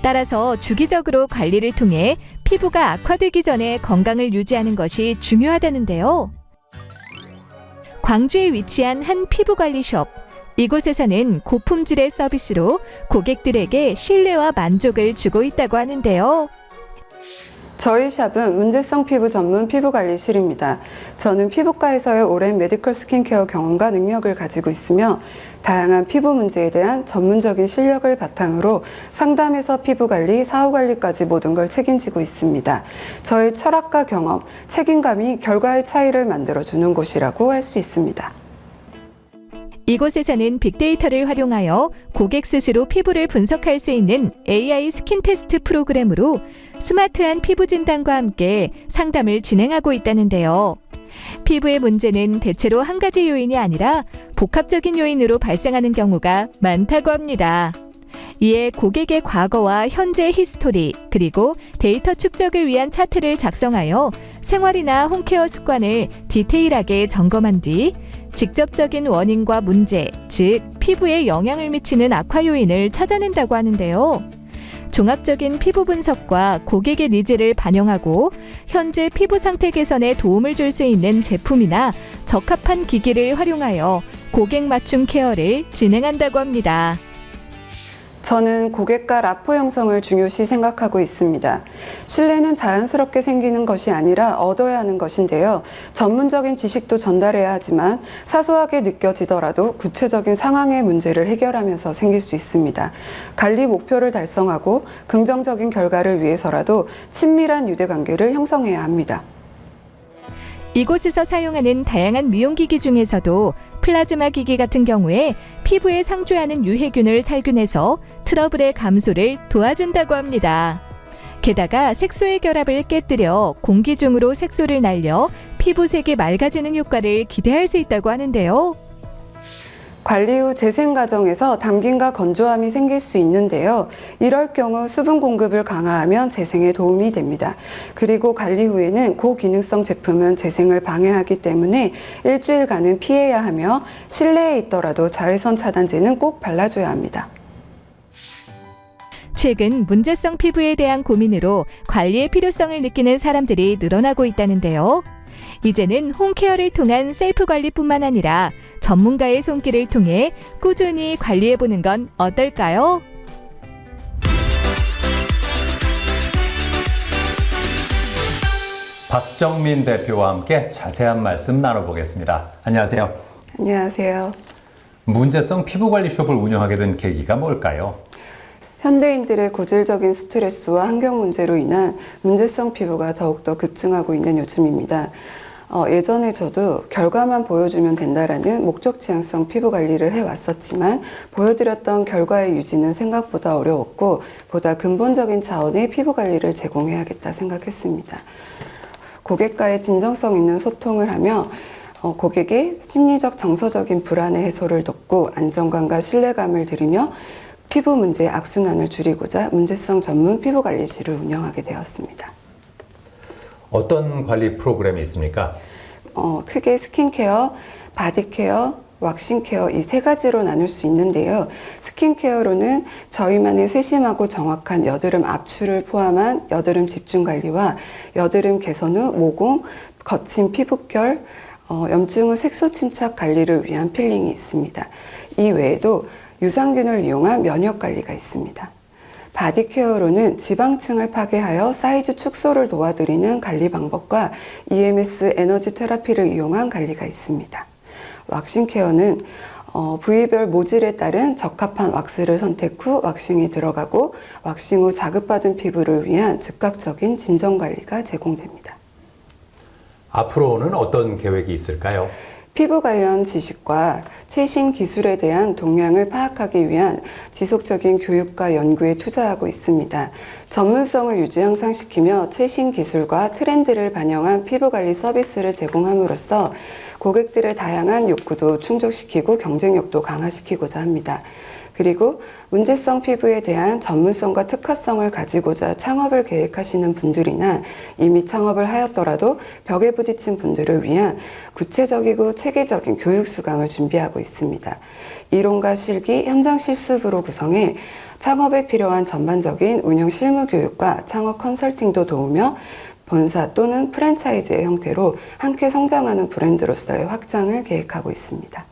따라서 주기적으로 관리를 통해 피부가 악화되기 전에 건강을 유지하는 것이 중요하다는데요. 광주에 위치한 한 피부관리숍. 이곳에서는 고품질의 서비스로 고객들에게 신뢰와 만족을 주고 있다고 하는데요. 저희 샵은 문제성 피부 전문 피부관리실입니다. 저는 피부과에서의 오랜 메디컬 스킨케어 경험과 능력을 가지고 있으며 다양한 피부 문제에 대한 전문적인 실력을 바탕으로 상담에서 피부관리, 사후관리까지 모든 걸 책임지고 있습니다. 저의 철학과 경험, 책임감이 결과의 차이를 만들어주는 곳이라고 할 수 있습니다. 이곳에서는 빅데이터를 활용하여 고객 스스로 피부를 분석할 수 있는 AI 스킨 테스트 프로그램으로 스마트한 피부 진단과 함께 상담을 진행하고 있다는데요. 피부의 문제는 대체로 한 가지 요인이 아니라 복합적인 요인으로 발생하는 경우가 많다고 합니다. 이에 고객의 과거와 현재 히스토리, 그리고 데이터 축적을 위한 차트를 작성하여 생활이나 홈케어 습관을 디테일하게 점검한 뒤 직접적인 원인과 문제, 즉 피부에 영향을 미치는 악화 요인을 찾아낸다고 하는데요. 종합적인 피부 분석과 고객의 니즈를 반영하고 현재 피부 상태 개선에 도움을 줄 수 있는 제품이나 적합한 기기를 활용하여 고객 맞춤 케어를 진행한다고 합니다. 저는 고객과 라포 형성을 중요시 생각하고 있습니다. 신뢰는 자연스럽게 생기는 것이 아니라 얻어야 하는 것인데요. 전문적인 지식도 전달해야 하지만 사소하게 느껴지더라도 구체적인 상황의 문제를 해결하면서 생길 수 있습니다. 관리 목표를 달성하고 긍정적인 결과를 위해서라도 친밀한 유대관계를 형성해야 합니다. 이곳에서 사용하는 다양한 미용기기 중에서도 플라즈마 기기 같은 경우에 피부에 상주하는 유해균을 살균해서 트러블의 감소를 도와준다고 합니다. 게다가 색소의 결합을 깨뜨려 공기 중으로 색소를 날려 피부색이 맑아지는 효과를 기대할 수 있다고 하는데요. 관리 후 재생 과정에서 담김과 건조함이 생길 수 있는데요. 이럴 경우 수분 공급을 강화하면 재생에 도움이 됩니다. 그리고 관리 후에는 고기능성 제품은 재생을 방해하기 때문에 일주일간은 피해야 하며 실내에 있더라도 자외선 차단제는 꼭 발라줘야 합니다. 최근 문제성 피부에 대한 고민으로 관리의 필요성을 느끼는 사람들이 늘어나고 있다는데요. 이제는 홈케어를 통한 셀프 관리뿐만 아니라 전문가의 손길을 통해 꾸준히 관리해보는 건 어떨까요? 박정민 대표와 함께 자세한 말씀 나눠보겠습니다. 안녕하세요. 안녕하세요. 문제성 피부관리숍을 운영하게 된 계기가 뭘까요? 현대인들의 고질적인 스트레스와 환경 문제로 인한 문제성 피부가 더욱더 급증하고 있는 요즘입니다. 예전에 저도 결과만 보여주면 된다라는 목적 지향성 피부 관리를 해왔었지만 보여드렸던 결과의 유지는 생각보다 어려웠고 보다 근본적인 차원의 피부 관리를 제공해야겠다 생각했습니다. 고객과의 진정성 있는 소통을 하며 고객의 심리적 정서적인 불안의 해소를 돕고 안정감과 신뢰감을 드리며 피부 문제의 악순환을 줄이고자 문제성 전문 피부관리실을 운영하게 되었습니다. 어떤 관리 프로그램이 있습니까? 크게 스킨케어, 바디케어, 왁싱케어 이 세 가지로 나눌 수 있는데요. 스킨케어로는 저희만의 세심하고 정확한 여드름 압출을 포함한 여드름 집중관리와 여드름 개선 후 모공, 거친 피부결, 염증 후 색소 침착 관리를 위한 필링이 있습니다. 이 외에도 유산균을 이용한 면역 관리가 있습니다. 바디케어로는 지방층을 파괴하여 사이즈 축소를 도와드리는 관리 방법과 EMS 에너지 테라피를 이용한 관리가 있습니다. 왁싱 케어는 부위별 모질에 따른 적합한 왁스를 선택 후 왁싱이 들어가고 왁싱 후 자극받은 피부를 위한 즉각적인 진정 관리가 제공됩니다. 앞으로는 어떤 계획이 있을까요? 피부 관련 지식과 최신 기술에 대한 동향을 파악하기 위한 지속적인 교육과 연구에 투자하고 있습니다. 전문성을 유지 향상시키며 최신 기술과 트렌드를 반영한 피부 관리 서비스를 제공함으로써 고객들의 다양한 욕구도 충족시키고 경쟁력도 강화시키고자 합니다. 그리고 문제성 피부에 대한 전문성과 특화성을 가지고자 창업을 계획하시는 분들이나 이미 창업을 하였더라도 벽에 부딪힌 분들을 위한 구체적이고 체계적인 교육 수강을 준비하고 있습니다. 이론과 실기, 현장 실습으로 구성해 창업에 필요한 전반적인 운영 실무 교육과 창업 컨설팅도 도우며 본사 또는 프랜차이즈의 형태로 함께 성장하는 브랜드로서의 확장을 계획하고 있습니다.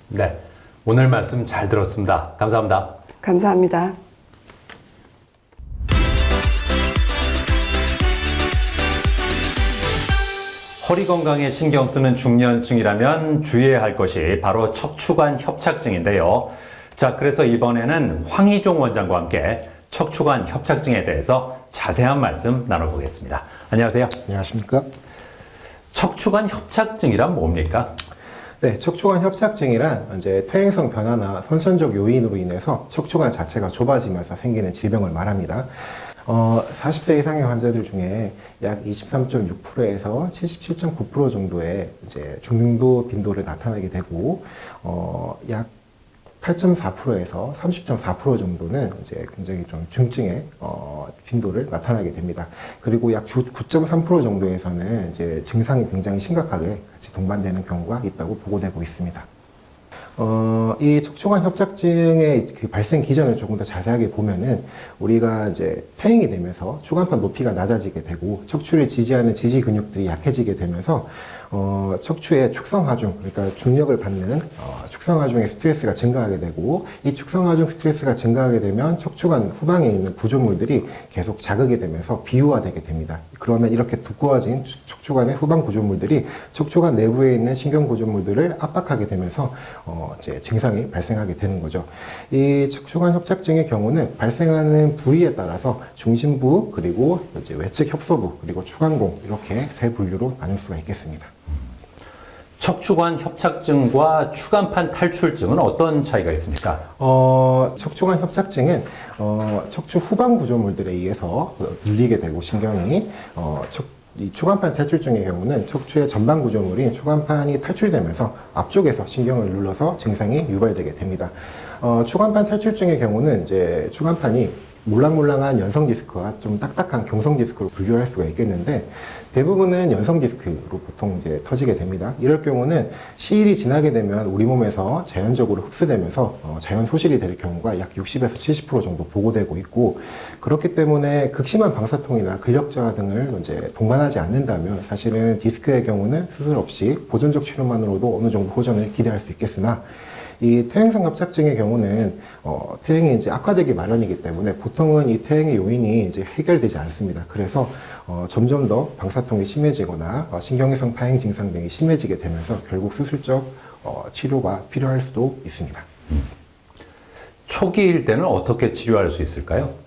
네, 오늘 말씀 잘 들었습니다. 감사합니다. 감사합니다. 허리 건강에 신경 쓰는 중년층이라면 주의해야 할 것이 바로 척추관 협착증인데요. 자, 그래서 이번에는 황희종 원장과 함께 척추관 협착증에 대해서 자세한 말씀 나눠보겠습니다. 안녕하세요. 안녕하십니까? 척추관 협착증이란 뭡니까? 네, 척추관 협착증이란 이제 퇴행성 변화나 선천적 요인으로 인해서 척추관 자체가 좁아지면서 생기는 질병을 말합니다. 40세 이상의 환자들 중에 약 23.6%에서 77.9% 정도의 이제 중등도 빈도를 나타내게 되고, 약 8.4%에서 30.4% 정도는 이제 굉장히 좀 중증의 빈도를 나타나게 됩니다. 그리고 약 9.3% 정도에서는 이제 증상이 굉장히 심각하게 같이 동반되는 경우가 있다고 보고되고 있습니다. 이 척추관 협착증의 그 발생 기전을 조금 더 자세하게 보면은 우리가 이제 퇴행이 되면서 추간판 높이가 낮아지게 되고 척추를 지지하는 지지 근육들이 약해지게 되면서 척추의 축성하중, 그러니까 중력을 받는 축성하중의 스트레스가 증가하게 되고, 이 축성하중 스트레스가 증가하게 되면 척추관 후방에 있는 구조물들이 계속 자극이 되면서 비유화되게 됩니다. 그러면 이렇게 두꺼워진 척추관의 후방 구조물들이 척추관 내부에 있는 신경 구조물들을 압박하게 되면서 이제 증상이 발생하게 되는 거죠. 이 척추관 협착증의 경우는 발생하는 부위에 따라서 중심부, 그리고 이제 외측 협소부, 그리고 추간공, 이렇게 세 분류로 나눌 수가 있겠습니다. 척추관 협착증과 추간판 탈출증은 어떤 차이가 있습니까? 척추관 협착증은 척추 후방 구조물들에 의해서 눌리게 되고 신경이 이 추간판 탈출증의 경우는 척추의 전방 구조물인 추간판이 탈출되면서 앞쪽에서 신경을 눌러서 증상이 유발되게 됩니다. 추간판 탈출증의 경우는 이제 추간판이 몰랑몰랑한 연성 디스크와 좀 딱딱한 경성 디스크로 분류할 수가 있겠는데, 대부분은 연성 디스크로 보통 이제 터지게 됩니다. 이럴 경우는 시일이 지나게 되면 우리 몸에서 자연적으로 흡수되면서 자연 소실이 될 경우가 약 60에서 70% 정도 보고되고 있고, 그렇기 때문에 극심한 방사통이나 근력 저하 등을 이제 동반하지 않는다면 사실은 디스크의 경우는 수술 없이 보존적 치료만으로도 어느 정도 호전을 기대할 수 있겠으나, 이 퇴행성 협착증의 경우는 퇴행이 이제 악화되기 마련이기 때문에 보통은 이 퇴행의 요인이 이제 해결되지 않습니다. 그래서 점점 더 방사통이 심해지거나 신경외성 파행 증상 등이 심해지게 되면서 결국 수술적 치료가 필요할 수도 있습니다. 초기일 때는 어떻게 치료할 수 있을까요?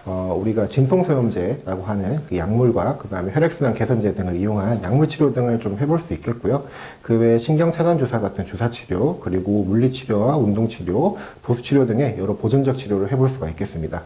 우리가 진통소염제라고 하는 그 약물과 그 다음에 혈액순환 개선제 등을 이용한 약물 치료 등을 좀 해볼 수 있겠고요. 그 외에 신경차단 주사 같은 주사 치료, 그리고 물리치료와 운동치료, 도수치료 등의 여러 보존적 치료를 해볼 수가 있겠습니다.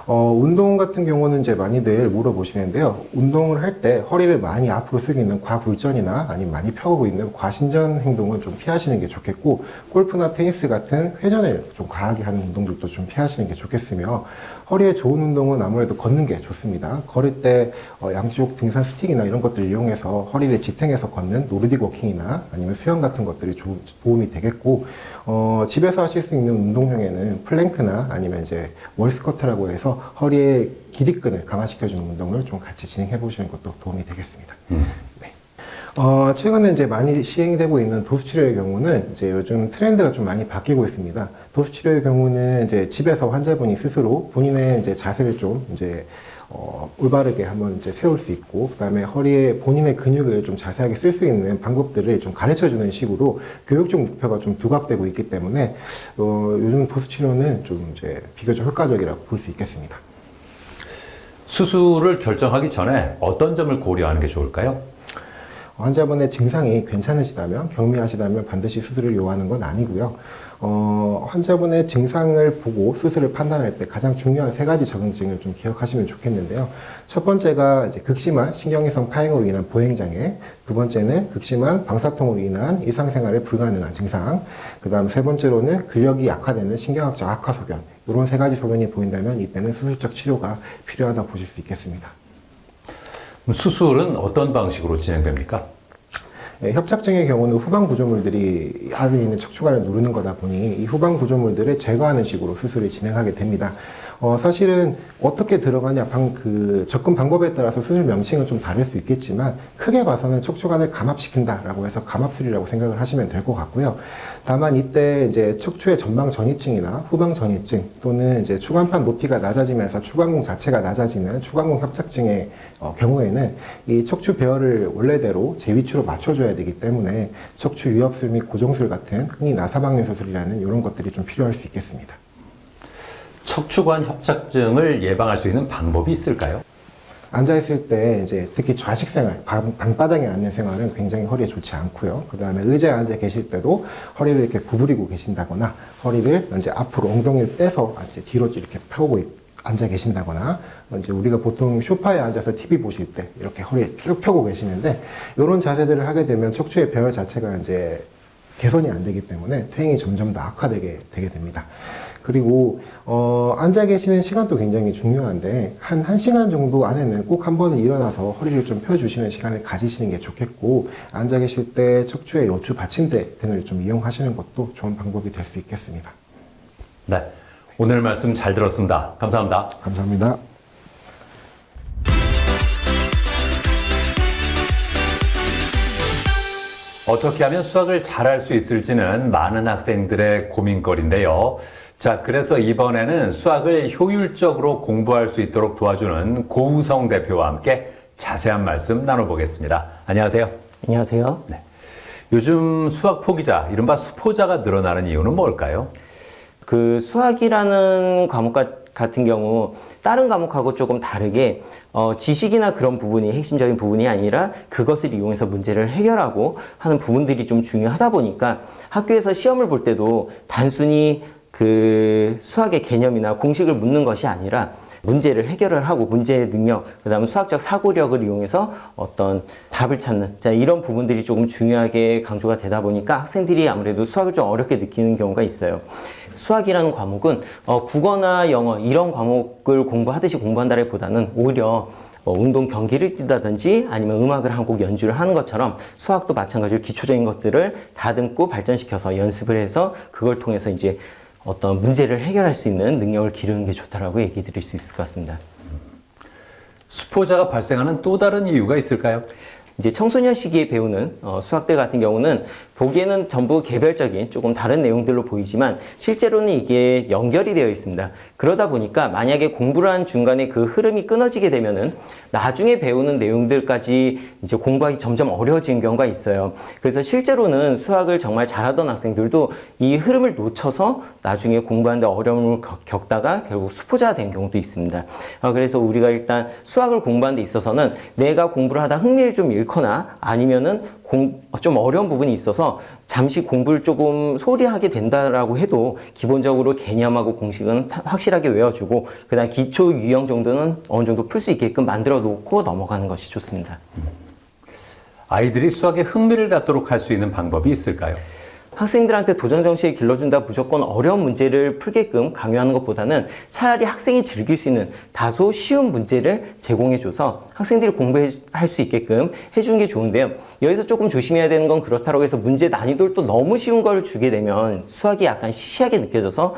운동 같은 경우는 이제 많이들 물어보시는데요. 운동을 할 때 허리를 많이 앞으로 숙이는 과굴전이나 아니면 많이 펴고 있는 과신전 행동은 좀 피하시는 게 좋겠고, 골프나 테니스 같은 회전을 좀 과하게 하는 운동들도 좀 피하시는 게 좋겠으며, 허리에 좋은 운동은 아무래도 걷는 게 좋습니다. 걸을 때 양쪽 등산 스틱이나 이런 것들을 이용해서 허리를 지탱해서 걷는 노르딕 워킹이나 아니면 수영 같은 것들이 도움이 되겠고, 집에서 하실 수 있는 운동 중에는 플랭크나 아니면 이제 월스쿼트라고 해서 허리의 기립근을 강화시켜주는 운동을 좀 같이 진행해 보시는 것도 도움이 되겠습니다. 네. 최근에 이제 많이 시행되고 있는 도수치료의 경우는 이제 요즘 트렌드가 좀 많이 바뀌고 있습니다. 도수치료의 경우는 이제 집에서 환자분이 스스로 본인의 이제 자세를 좀 이제 올바르게 한번 이제 세울 수 있고, 그다음에 허리에 본인의 근육을 좀 자세하게 쓸 수 있는 방법들을 좀 가르쳐 주는 식으로 교육적 목표가 좀 부각되고 있기 때문에 요즘 도수치료는 좀 이제 비교적 효과적이라고 볼 수 있겠습니다. 수술을 결정하기 전에 어떤 점을 고려하는 게 좋을까요? 환자분의 증상이 괜찮으시다면, 경미하시다면 반드시 수술을 요하는 건 아니고요. 환자분의 증상을 보고 수술을 판단할 때 가장 중요한 3가지 적응증을 좀 기억하시면 좋겠는데요. 첫 번째가 이제 극심한 신경이성 파행으로 인한 보행장애, 두 번째는 극심한 방사통으로 인한 일상생활에 불가능한 증상, 그 다음 세 번째로는 근력이 약화되는 신경학적 악화 소견, 이런 3가지 소견이 보인다면 이때는 수술적 치료가 필요하다 보실 수 있겠습니다. 수술은 어떤 방식으로 진행됩니까? 네, 협착증의 경우는 후방 구조물들이 안에 있는 척추관을 누르는 거다 보니 이 후방 구조물들을 제거하는 식으로 수술을 진행하게 됩니다. 사실은 어떻게 들어가냐, 접근 방법에 따라서 수술 명칭은 좀 다를 수 있겠지만 크게 봐서는 척추관을 감압시킨다라고 해서 감압술이라고 생각을 하시면 될 것 같고요. 다만 이때 이제 척추의 전방 전이증이나 후방 전이증 또는 이제 추간판 높이가 낮아지면서 추간공 자체가 낮아지는 추간공 협착증의 경우에는 이 척추 배열을 원래대로 제 위치로 맞춰줘야 되기 때문에 척추 위협술 및 고정술 같은 흔히 나사방류 수술이라는 이런 것들이 좀 필요할 수 있겠습니다. 척추관 협착증을 예방할 수 있는 방법이 있을까요? 앉아있을 때 이제 특히 좌식 생활, 방바닥에 앉는 생활은 굉장히 허리에 좋지 않고요. 그 다음에 의자에 앉아 계실 때도 허리를 이렇게 구부리고 계신다거나 허리를 이제 앞으로 엉덩이를 빼서 이제 뒤로 이렇게 펴고 앉아 계신다거나, 이제 우리가 보통 소파에 앉아서 TV 보실 때 이렇게 허리 쭉 펴고 계시는데, 이런 자세들을 하게 되면 척추의 배열 자체가 이제 개선이 안 되기 때문에 퇴행이 점점 더 악화되게 됩니다. 그리고 앉아 계시는 시간도 굉장히 중요한데 한 1시간 정도 안에는 꼭 한 번은 일어나서 허리를 좀 펴주시는 시간을 가지시는 게 좋겠고, 앉아 계실 때 척추의 요추 받침대 등을 좀 이용하시는 것도 좋은 방법이 될 수 있겠습니다. 네, 오늘 말씀 잘 들었습니다. 감사합니다. 감사합니다. 어떻게 하면 수학을 잘할 수 있을지는 많은 학생들의 고민거리인데요. 자, 그래서 이번에는 수학을 효율적으로 공부할 수 있도록 도와주는 고우성 대표와 함께 자세한 말씀 나눠보겠습니다. 안녕하세요. 안녕하세요. 네. 요즘 수학 포기자, 이른바 수포자가 늘어나는 이유는 뭘까요? 그 수학이라는 과목 같은 경우 다른 과목하고 조금 다르게 지식이나 그런 부분이 핵심적인 부분이 아니라 그것을 이용해서 문제를 해결하고 하는 부분들이 좀 중요하다 보니까 학교에서 시험을 볼 때도 단순히 그 수학의 개념이나 공식을 묻는 것이 아니라 문제를 해결을 하고 문제의 능력, 그 다음에 수학적 사고력을 이용해서 어떤 답을 찾는, 자, 이런 부분들이 조금 중요하게 강조가 되다 보니까 학생들이 아무래도 수학을 좀 어렵게 느끼는 경우가 있어요. 수학이라는 과목은 국어나 영어 이런 과목을 공부하듯이 공부한다기보다는 오히려 운동 경기를 뛴다든지 아니면 음악을 한 곡 연주를 하는 것처럼 수학도 마찬가지로 기초적인 것들을 다듬고 발전시켜서 연습을 해서 그걸 통해서 이제 어떤 문제를 해결할 수 있는 능력을 기르는 게 좋다라고 얘기 드릴 수 있을 것 같습니다. 수포자가 발생하는 또 다른 이유가 있을까요? 이제 청소년 시기에 배우는 수학들 같은 경우는 보기에는 전부 개별적인 조금 다른 내용들로 보이지만 실제로는 이게 연결이 되어 있습니다. 그러다 보니까 만약에 공부를 한 중간에 그 흐름이 끊어지게 되면은 나중에 배우는 내용들까지 이제 공부하기 점점 어려워지는 경우가 있어요. 그래서 실제로는 수학을 정말 잘하던 학생들도 이 흐름을 놓쳐서 나중에 공부하는데 어려움을 겪다가 결국 수포자가 된 경우도 있습니다. 그래서 우리가 일단 수학을 공부하는 데 있어서는 내가 공부를 하다 흥미를 좀 잃거나 아니면은 좀 어려운 부분이 있어서 잠시 공부를 조금 소홀히 하게 된다라고 해도 기본적으로 개념하고 공식은 확실하게 외워주고 그다음 기초 유형 정도는 어느 정도 풀 수 있게끔 만들어 놓고 넘어가는 것이 좋습니다. 아이들이 수학에 흥미를 갖도록 할 수 있는 방법이 있을까요? 학생들한테 도전 정신을 길러준다 무조건 어려운 문제를 풀게끔 강요하는 것보다는 차라리 학생이 즐길 수 있는 다소 쉬운 문제를 제공해줘서 학생들이 공부할 수 있게끔 해주는 게 좋은데요. 여기서 조금 조심해야 되는 건 그렇다고 해서 문제 난이도를 또 너무 쉬운 걸 주게 되면 수학이 약간 시시하게 느껴져서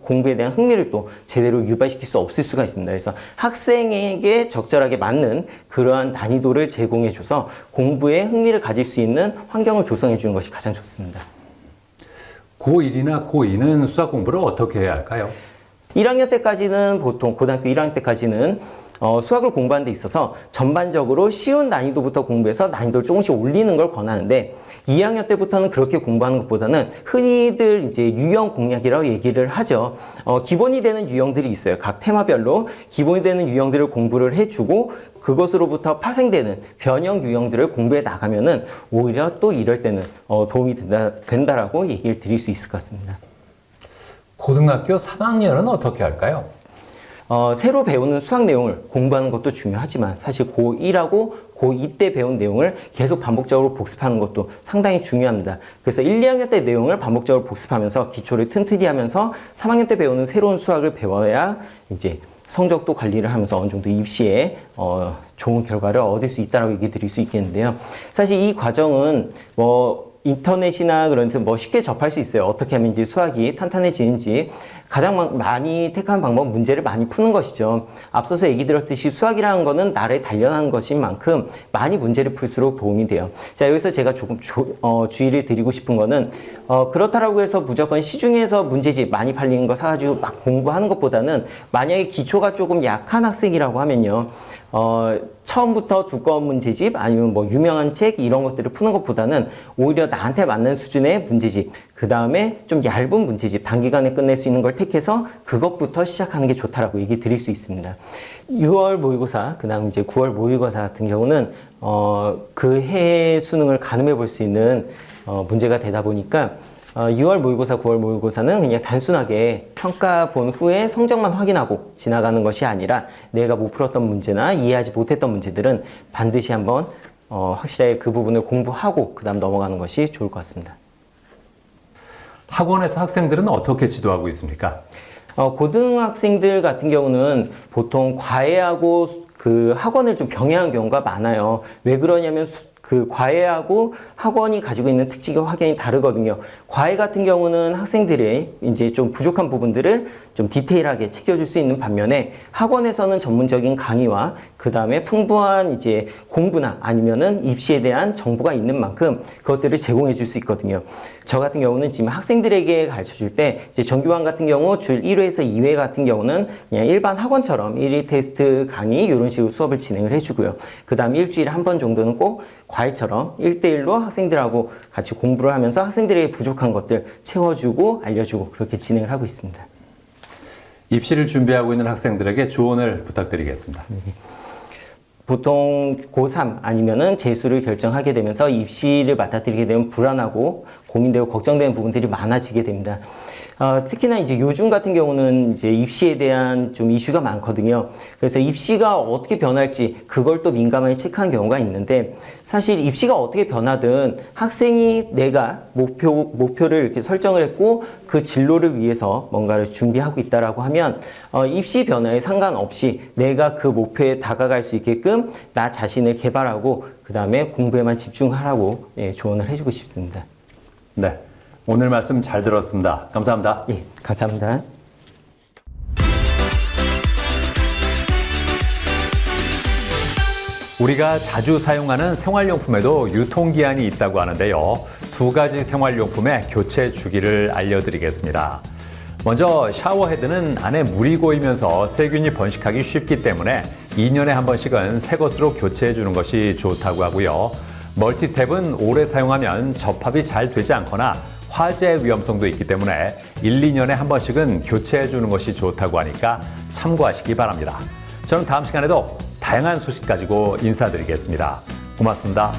공부에 대한 흥미를 또 제대로 유발시킬 수 없을 수가 있습니다. 그래서 학생에게 적절하게 맞는 그러한 난이도를 제공해줘서 공부에 흥미를 가질 수 있는 환경을 조성해 주는 것이 가장 좋습니다. 고1이나 고2는 수학 공부를 어떻게 해야 할까요? 1학년 때까지는 보통 고등학교 1학년 때까지는 수학을 공부하는 데 있어서 전반적으로 쉬운 난이도부터 공부해서 난이도를 조금씩 올리는 걸 권하는데 2학년 때부터는 그렇게 공부하는 것보다는 흔히들 이제 유형 공략이라고 얘기를 하죠. 기본이 되는 유형들이 있어요. 각 테마별로 기본이 되는 유형들을 공부를 해주고 그것으로부터 파생되는 변형 유형들을 공부해 나가면은 오히려 또 이럴 때는 도움이 된다라고 얘기를 드릴 수 있을 것 같습니다. 고등학교 3학년은 어떻게 할까요? 새로 배우는 수학 내용을 공부하는 것도 중요하지만 사실 고1하고 고2 때 배운 내용을 계속 반복적으로 복습하는 것도 상당히 중요합니다. 그래서 1, 2학년 때 내용을 반복적으로 복습하면서 기초를 튼튼히 하면서 3학년 때 배우는 새로운 수학을 배워야 이제 성적도 관리를 하면서 어느 정도 입시에 좋은 결과를 얻을 수 있다라고 얘기 드릴 수 있겠는데요. 사실 이 과정은 인터넷이나 그런 데서 쉽게 접할 수 있어요. 어떻게 하면 이제 수학이 탄탄해지는지 가장 많이 택한 방법은 문제를 많이 푸는 것이죠. 앞서서 얘기 드렸듯이 수학이라는 거는 나를 단련하는 것인 만큼 많이 문제를 풀수록 도움이 돼요. 자, 여기서 제가 조금 주의를 드리고 싶은 거는 그렇다라고 해서 무조건 시중에서 문제집 많이 팔리는 거 사가지고 막 공부하는 것보다는 만약에 기초가 조금 약한 학생이라고 하면요. 처음부터 두꺼운 문제집 아니면 유명한 책 이런 것들을 푸는 것보다는 오히려 나한테 맞는 수준의 문제집 그 다음에 좀 얇은 문제집 단기간에 끝낼 수 있는 걸 택해서 그것부터 시작하는 게 좋다라고 얘기 드릴 수 있습니다. 6월 모의고사 그 다음 이제 9월 모의고사 같은 경우는 그 해 수능을 가늠해 볼 수 있는 문제가 되다 보니까 6월 모의고사, 9월 모의고사는 그냥 단순하게 평가 본 후에 성적만 확인하고 지나가는 것이 아니라 내가 못 풀었던 문제나 이해하지 못했던 문제들은 반드시 한번 확실하게 그 부분을 공부하고 그 다음 넘어가는 것이 좋을 것 같습니다. 학원에서 학생들은 어떻게 지도하고 있습니까? 고등학생들 같은 경우는 보통 과외하고 그 학원을 좀 병행한 경우가 많아요. 왜 그러냐면 그 과외하고 학원이 가지고 있는 특징이 확연히 다르거든요. 과외 같은 경우는 학생들의 이제 좀 부족한 부분들을 좀 디테일하게 챙겨줄 수 있는 반면에 학원에서는 전문적인 강의와 그 다음에 풍부한 이제 공부나 아니면은 입시에 대한 정보가 있는 만큼 그것들을 제공해 줄 수 있거든요. 저 같은 경우는 지금 학생들에게 가르쳐 줄 때 이제 정규반 같은 경우 줄 1회에서 2회 같은 경우는 그냥 일반 학원처럼 1일 테스트 강의 이런 식으로 수업을 진행을 해주고요. 그 다음 일주일에 한 번 정도는 꼭 과외처럼 1대1로 학생들하고 같이 공부를 하면서 학생들에게 부족한 것들 채워주고 알려주고 그렇게 진행을 하고 있습니다. 입시를 준비하고 있는 학생들에게 조언을 부탁드리겠습니다. 보통 고3 아니면은 재수를 결정하게 되면서 입시를 맡아들이게 되면 불안하고 고민되고 걱정되는 부분들이 많아지게 됩니다. 특히나 이제 요즘 같은 경우는 이제 입시에 대한 좀 이슈가 많거든요. 그래서 입시가 어떻게 변할지 그걸 또 민감하게 체크하는 경우가 있는데 사실 입시가 어떻게 변하든 학생이 내가 목표를 이렇게 설정을 했고 그 진로를 위해서 뭔가를 준비하고 있다라고 하면 입시 변화에 상관없이 내가 그 목표에 다가갈 수 있게끔 나 자신을 개발하고 그 다음에 공부에만 집중하라고 조언을 해주고 싶습니다. 네. 오늘 말씀 잘 들었습니다. 감사합니다. 예, 감사합니다. 우리가 자주 사용하는 생활용품에도 유통기한이 있다고 하는데요. 두 가지 생활용품의 교체 주기를 알려드리겠습니다. 먼저 샤워헤드는 안에 물이 고이면서 세균이 번식하기 쉽기 때문에 2년에 한 번씩은 새 것으로 교체해 주는 것이 좋다고 하고요. 멀티탭은 오래 사용하면 접합이 잘 되지 않거나 화재 위험성도 있기 때문에 1, 2년에 한 번씩은 교체해 주는 것이 좋다고 하니까 참고하시기 바랍니다. 저는 다음 시간에도 다양한 소식 가지고 인사드리겠습니다. 고맙습니다.